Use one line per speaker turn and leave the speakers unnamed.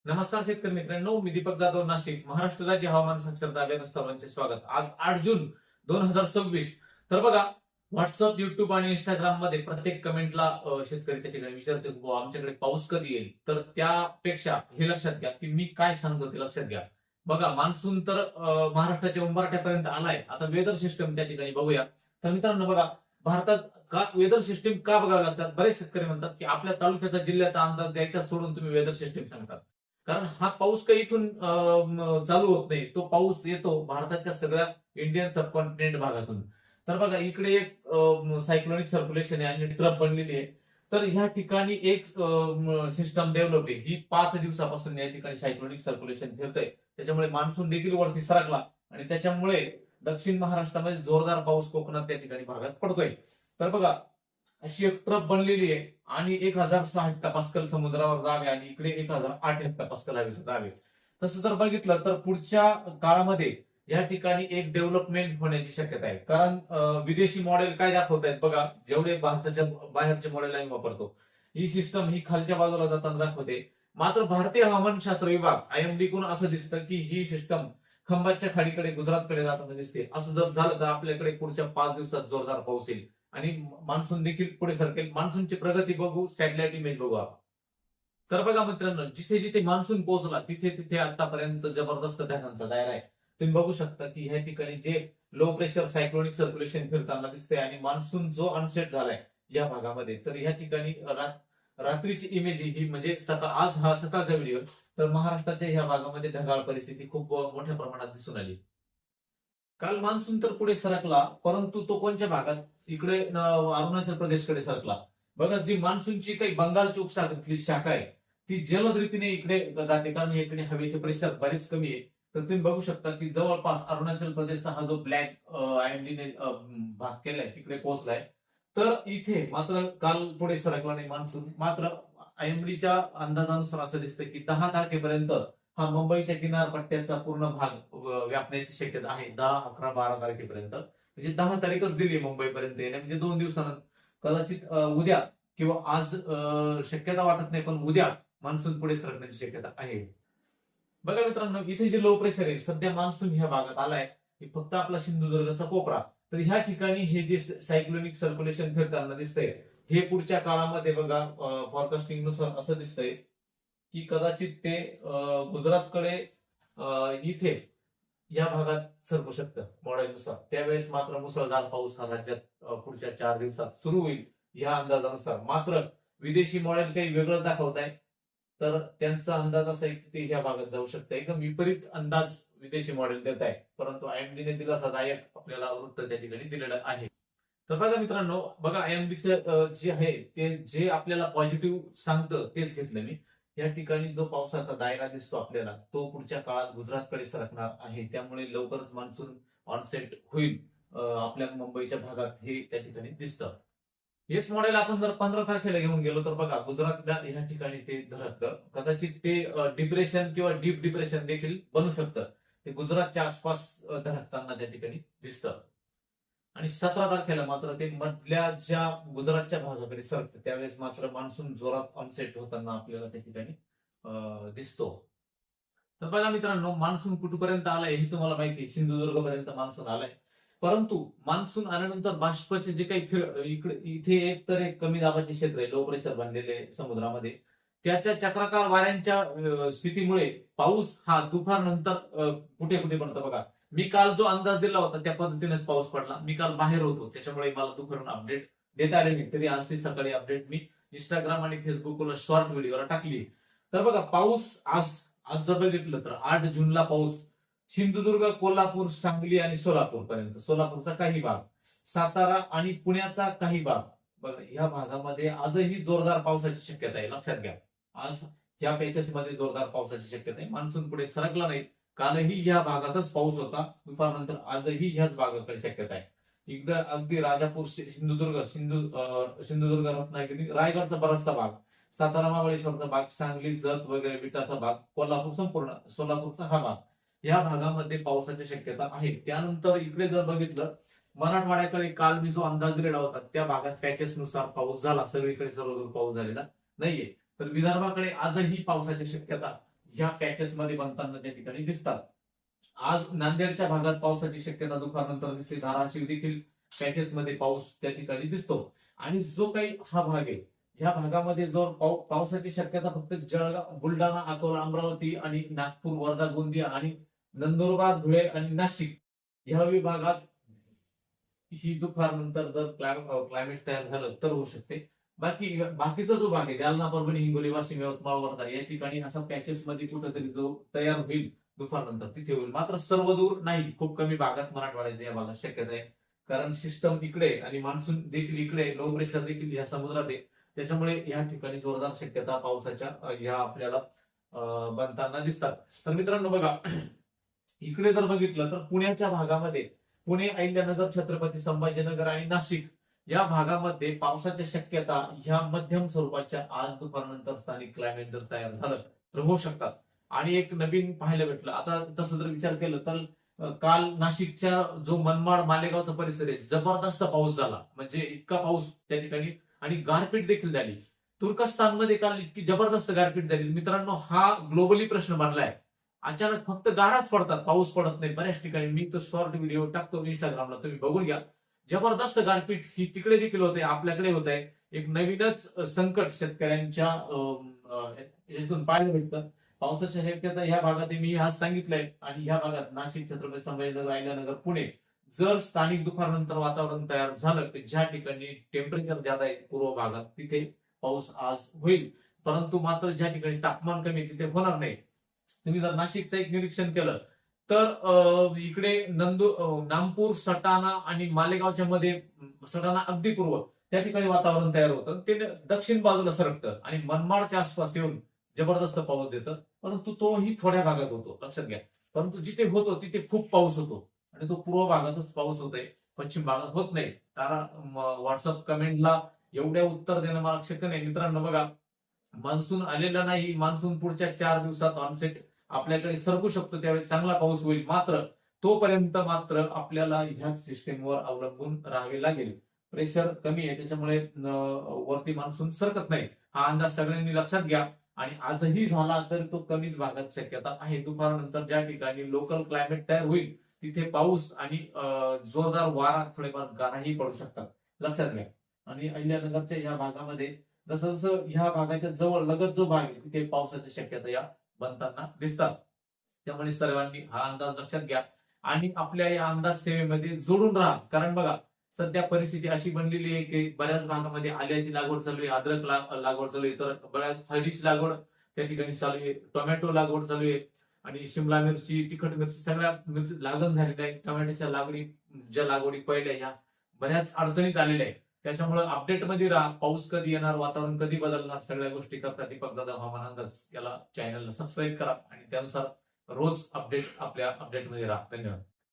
नमस्कार शेतकरी मित्रांनो, मी दीपक जाधव, नाशिक. महाराष्ट्र राज्य हवामान साक्षरता अभियानात सर्वांचे स्वागत. आज 8 जून 2026. तर बघा, व्हॉट्सअप, युट्यूब आणि इंस्टाग्राम मध्ये प्रत्येक कमेंटला शेतकरी त्या ठिकाणी विचारते, "बुवा, आमच्याकडे पाऊस कधी येईल?" तर त्यापेक्षा हे लक्षात घ्या की मी काय सांगतो ते लक्षात घ्या. बघा, मान्सून तर महाराष्ट्राच्या उंबरठ्यापर्यंत आलाय. आता वेदर सिस्टम त्या ठिकाणी बघूया. तर मित्रांनो बघा, भारतात का वेदर सिस्टीम का बघावे लागतात? बरेच शेतकरी म्हणतात की आपल्या तालुक्याचा, जिल्ह्याचा अंदाज द्यायचा सोडून तुम्ही वेदर सिस्टीम सांगतात. कारण हा पाऊस काही इथून चालू होत नाही. तो पाऊस येतो भारताच्या सगळ्या इंडियन सबकॉन्टिनेंट भागातून. तर बघा, इकडे एक सायक्लोनिक सर्क्युलेशन आहे आणि ट्रफ बनलेली आहे. तर ह्या ठिकाणी एक सिस्टम डेव्हलप आहे. ही 5 दिवसापासून या ठिकाणी सायक्लोनिक सर्क्युलेशन फिरतंय. त्याच्यामुळे मान्सून देखील वरती सरकला आणि त्याच्यामुळे दक्षिण महाराष्ट्रामध्ये जोरदार पाऊस कोकणात त्या ठिकाणी भागात पडतोय. तर बघा, अशी एक ट्रफ बनलेली आहे आणि 1006 हेक्टोपास्कल समुद्रावर जावे आणि इकडे 1008 हेक्टोपास्कल हवेचं दाब आहे. तसं जर बघितलं तर पुढच्या काळामध्ये या ठिकाणी एक डेव्हलपमेंट होण्याची शक्यता आहे. कारण विदेशी मॉडेल काय दाखवत आहेत बघा, जेवढे भारताच्या बाहेरचे मॉडेल आम्ही वापरतो, ही सिस्टम ही खालच्या बाजूला जाताना दाखवते. मात्र भारतीय हवामानशास्त्र विभाग IMD कडून असं दिसतं की ही सिस्टम खंबातच्या खाडीकडे, गुजरातकडे जाताना दिसते. असं जर झालं तर आपल्याकडे पुढच्या 5 दिवसात जोरदार पाऊस येईल आणि मान्सून देखील पुढे सरकेल. मान्सूनची प्रगती बघू, सॅटेलाइट इमेज बघू आपण. तर बघा मित्रांनो, जिथे जिथे मान्सून पोहोचला तिथे तिथे आतापर्यंत जबरदस्त ढगांचा दायरा आहे. तुम्ही बघू शकता की ह्या ठिकाणी जे लो प्रेशर सायक्लोनिक सर्क्युलेशन फिरताना दिसते आणि मान्सून जो अनसेट झालाय या भागामध्ये, तर ह्या ठिकाणी रात्रीची इमेज ही म्हणजे आज हा सकाळचा व्हिडिओ. तर महाराष्ट्राच्या ह्या भागामध्ये ढगाळ परिस्थिती खूप मोठ्या प्रमाणात दिसून आली. काल मान्सून तर पुढे सरकला, परंतु तो कोणत्या भागात? इकडे अरुणाचल प्रदेशकडे सरकला. बघा, जी मान्सूनची काही बंगालची उपसागरातली शाखा आहे, ती जलद रीतीने इकडे जाते, कारण इकडे हवेचे प्रेशर बरेच कमी आहे. तर तुम्ही बघू शकता की जवळपास अरुणाचल प्रदेशचा हा जो ब्लॅक आयएमडीने भाग केलाय तिकडे पोहोचलाय. तर इथे मात्र काल पुढे सरकला नाही मान्सून. मात्र आयएमडीच्या अंदाजानुसार असं दिसतं की 10 तारखेपर्यंत हा मुंबईच्या किनारपट्ट्याचा पूर्ण भाग व्यापण्याची शक्यता आहे. 10, 11, 12 तारखेपर्यंत. म्हणजे 10 तारीखच दिली मुंबईपर्यंत येण्या, म्हणजे 2 दिवसानंतर कदाचित उद्या किंवा आज शक्यता वाटत नाही, पण उद्या मान्सून पुढे सरकण्याची शक्यता आहे. बघा मित्रांनो, इथे जे लो प्रेशर आहे सध्या मान्सून ह्या भागात आलाय. हे फक्त आपला सिंधुदुर्गचा कोपरा. तर ह्या ठिकाणी हे जे सायक्लोनिक सर्क्युलेशन फिरताना दिसतंय, हे पुढच्या काळामध्ये बघा फॉरकास्टिंग नुसार असं दिसतंय की कदाचित ते गुजरातकडे इथे या भागात सरकू शकतं मॉडेलनुसार. त्यावेळेस मात्र मुसळधार पाऊस हा राज्यात पुढच्या 4 दिवसात सुरू होईल या अंदाजानुसार. मात्र विदेशी मॉडेल काही वेगळं दाखवत आहे. तर त्यांचा अंदाज असा आहे की ते ह्या भागात जाऊ शकतं. एकदम विपरीत अंदाज विदेशी मॉडेल देत आहे, परंतु आयएमडीने दिलासादायक आपल्याला वृत्त त्या ठिकाणी दिलेलं आहे. तर बघा मित्रांनो, बघा आयएमडीचं जे आहे ते जे आपल्याला पॉझिटिव्ह सांगतं तेच घेतलं मी. या ठिकाणी जो पावसाचा दायरा दिसतो आपल्याला, तो पुढच्या काळात गुजरातकडे सरकणार आहे. त्यामुळे लवकरच मान्सून ऑनसेट होईल आपल्या मुंबईच्या भागात, हे त्या ठिकाणी दिसतं. हेच मॉडेल आपण जर 15 तारखेला घेऊन गेलो तर बघा, गुजरातला या ठिकाणी ते धडकलं. कदाचित ते डिप्रेशन किंवा डीप डिप्रेशन देखील बनू शकतं. ते गुजरातच्या आसपास धडकताना त्या ठिकाणी दिसतं. आणि 17 तारखेला मात्र ते मधल्या ज्या गुजरातच्या भागाकडे सरकतं, त्यावेळेस मात्र मान्सून जोरात ऑनसेट होताना आपल्याला त्या ठिकाणी दिसतो. तर बघा मित्रांनो, मान्सून कुठपर्यंत आलाय हे तुम्हाला माहिती आहे. सिंधुदुर्ग पर्यंत मान्सून आलाय. परंतु मान्सून आल्यानंतर बाष्पाचे जे काही इकडे इथे एक तर एक कमी दाबाचे क्षेत्र आहे, लो प्रेशर बनलेले समुद्रामध्ये. त्याच्या चक्राकार वाऱ्यांच्या स्थितीमुळे पाऊस हा दुपार नंतर कुठे कुठे पडतो बघा. मी काल जो अंदाज दिला होता त्या पद्धतीनेच पाऊस पडला. मी काल बाहेर होतो, त्याच्यामुळे मला दुपारून अपडेट देता आले नाही. तरी आज ती सकाळी अपडेट मी इंस्टाग्राम आणि फेसबुकला शॉर्ट व्हिडिओला टाकली. तर बघा, पाऊस आज आज जर बघितलं तर 8 जूनला पाऊस सिंधुदुर्ग, कोल्हापूर, सांगली आणि सोलापूर पर्यंत, सोलापूरचा काही भाग, सातारा आणि पुण्याचा काही भाग, बघा या भागामध्ये आजही जोरदार पावसाची शक्यता आहे. लक्षात घ्या, आज या पॅचेस मध्ये जोरदार पावसाची शक्यता आहे. मान्सून पुढे सरकला नाही. कालही या भागातच पाऊस होता दुपारनंतर, आजही ह्याच भागाकडे शक्यता आहे. एकदा अगदी राजापूर, सिंधुदुर्ग, रत्नागिरी, रायगडचा बराचसा भाग, सातारा, महाबळेश्वरचा भाग, सांगली, जत वगैरे विटाचा भाग, कोल्हापूर संपूर्ण, सोलापूरचा हा भाग, या भागामध्ये पावसाची शक्यता आहे. त्यानंतर इकडे जर बघितलं, मराठवाड्याकडे काल मी जो अंदाज दिलेला होता त्या भागात पॅचेस नुसार पाऊस झाला. सगळीकडे सर्वदूर पाऊस झालेला नाहीये. तर विदर्भाकडे आजही पावसाची शक्यता ह्या पॅचेस मध्ये बनताना त्या ठिकाणी दिसतात. आज नांदेडच्या भागात पावसाची शक्यता दुपारनंतर दिसते. धाराशिव देखील पॅचेस मध्ये पाऊस त्या ठिकाणी दिसतो. आणि जो काही हा भाग आहे, ह्या भागामध्ये जो पावसाची शक्यता फक्त जळगाव, बुलढाणा, अकोला, अमरावती आणि नागपूर, वर्धा, गोंदिया आणि नंदुरबार, धुळे आणि नाशिक ह्या विभागात ही दुपारनंतर जर क्लायमेट तयार झालं तर होऊ शकते. बाकीचा जो भाग आहे, जालना, परभणी, हिंगोली, वाशिम, यवतमाळ, वर्धा या ठिकाणी असा पॅचेस मध्ये कुठेतरी जो तयार होईल दुपारनंतर तिथे होईल. मात्र सर्व दूर नाही, खूप कमी भागात मराठवाड्याच्या या भागात शक्यता आहे. कारण सिस्टम इकडे आणि मान्सून देखील इकडे, लो प्रेशर देखील या समुद्रात आहे. त्याच्यामुळे या ठिकाणी जोरदार शक्यता पावसाच्या ह्या आपल्याला बनताना दिसतात. तर मित्रांनो बघा, इकडे जर बघितलं तर पुण्याच्या भागामध्ये, पुणे, अहिल्यानगर, छत्रपती संभाजीनगर आणि नाशिक या भागामध्ये पावसाच्या शक्यता ह्या मध्यम स्वरूपाच्या आज दुपारनंतर स्थानिक क्लायमेट जर तयार झालं तर होऊ शकतात. आणि एक नवीन पाहायला भेटलं, आता तसं जर विचार केलं तर काल नाशिकच्या जो मनमाड, मालेगावचा परिसर आहे, जबरदस्त पाऊस झाला. म्हणजे इतका पाऊस त्या ठिकाणी, आणि गारपीट देखील झाली. तुर्कस्तानमध्ये काल इतकी जबरदस्त गारपीट झाली. मित्रांनो, हा ग्लोबली प्रश्न बनलाय. अचानक फक्त गाराच पडतात, पाऊस पडत नाही बऱ्याच ठिकाणी. मी तो शॉर्ट व्हिडिओ टाकतो इंस्टाग्रामला, तुम्ही बघून घ्या. जबरदस्त गारपीट ही तिकडे देखील होते, आपल्याकडे होत आहे. एक नवीनच संकट शेतकऱ्यांच्या यातून पाहायला भेटतं. पावसाच्या शक्यता ह्या भागात मी आज सांगितलंय. आणि ह्या भागात नाशिक, छत्रपती संभाजीनगर, अहिल्यानगर, पुणे जर स्थानिक दुपारनंतर वातावरण तयार झालं तर ज्या ठिकाणी टेम्परेचर ज्यादा आहे पूर्व भागात तिथे पाऊस आज होईल. परंतु मात्र ज्या ठिकाणी तापमान कमी तिथे होणार नाही. तुम्ही जर नाशिकचं एक निरीक्षण केलं तर इकडे नागपूर, सटाणा आणि मालेगावच्या मध्ये, सटाणा अगदी पूर्व त्या ठिकाणी वातावरण तयार होतं. ते दक्षिण बाजूला सरकतं आणि मनमाडच्या आसपास येऊन जबरदस्त पाऊस देतं. परंतु तोही थोड्या भागात होतो, लक्षात घ्या. परंतु जिथे होतो तिथे खूप पाऊस होतो आणि तो पूर्व भागातच पाऊस होतोय, पश्चिम भागात होत नाही. कारण व्हॉट्सअप कमेंटला एवढ्या उत्तर देणं मला शक्य नाही. मित्रांनो बघा, मान्सून आलेला नाही. मान्सून पुढच्या 4 दिवसात ऑनसेट आपल्याकडे सरकू शकतो, त्यावेळी चांगला पाऊस होईल. मात्र तोपर्यंत मात्र आपल्याला ह्याच सिस्टीमवर अवलंबून राहावे लागेल. प्रेशर कमी आहे, त्याच्यामुळे वरती मान्सून सरकत नाही. हा अंदाज सगळ्यांनी लक्षात घ्या. आणि आजही झाला तर तो कमीच भागात शक्यता आहे. दुपारनंतर ज्या ठिकाणी लोकल क्लायमेट तयार होईल तिथे पाऊस आणि जोरदार वारा, थोडेफार गाराही पडू शकतात, लक्षात घ्या. आणि अहिल्यानगरच्या या भागामध्ये जसं जसं ह्या भागाच्या जवळ लगत जो भाग आहे तिथे पावसाच्या शक्यता या बनताना दिसतात. त्यामुळे सर्वांनी हा अंदाज लक्षात घ्या आणि आपल्या या अंदाज सेवेमध्ये जोडून राहा. कारण बघा, सध्या परिस्थिती अशी बनलेली आहे की बऱ्याच भागामध्ये आल्याची लागवड चालू आहे, अद्रक लागवड चालू आहे, तर बऱ्याच हळदीची लागवड त्या ठिकाणी चालू आहे, टोमॅटो लागवड चालू आहे आणि शिमला मिरची, तिखट मिरची, सगळ्या मिरची लागण झालेल्या आहे. टोमॅटोच्या लागवडी पहिल्या ह्या बऱ्याच अडचणीत आलेल्या आहे. त्याच्यामुळे अपडेटमध्ये राहा. पाऊस कधी येणार, वातावरण कधी बदलणार, सगळ्या गोष्टी करता दीपक दादा हवामान अंदाज याला चॅनलला सबस्क्राईब करा आणि त्यानुसार रोज आपल्या अपडेटमध्ये राहा. धन्यवाद.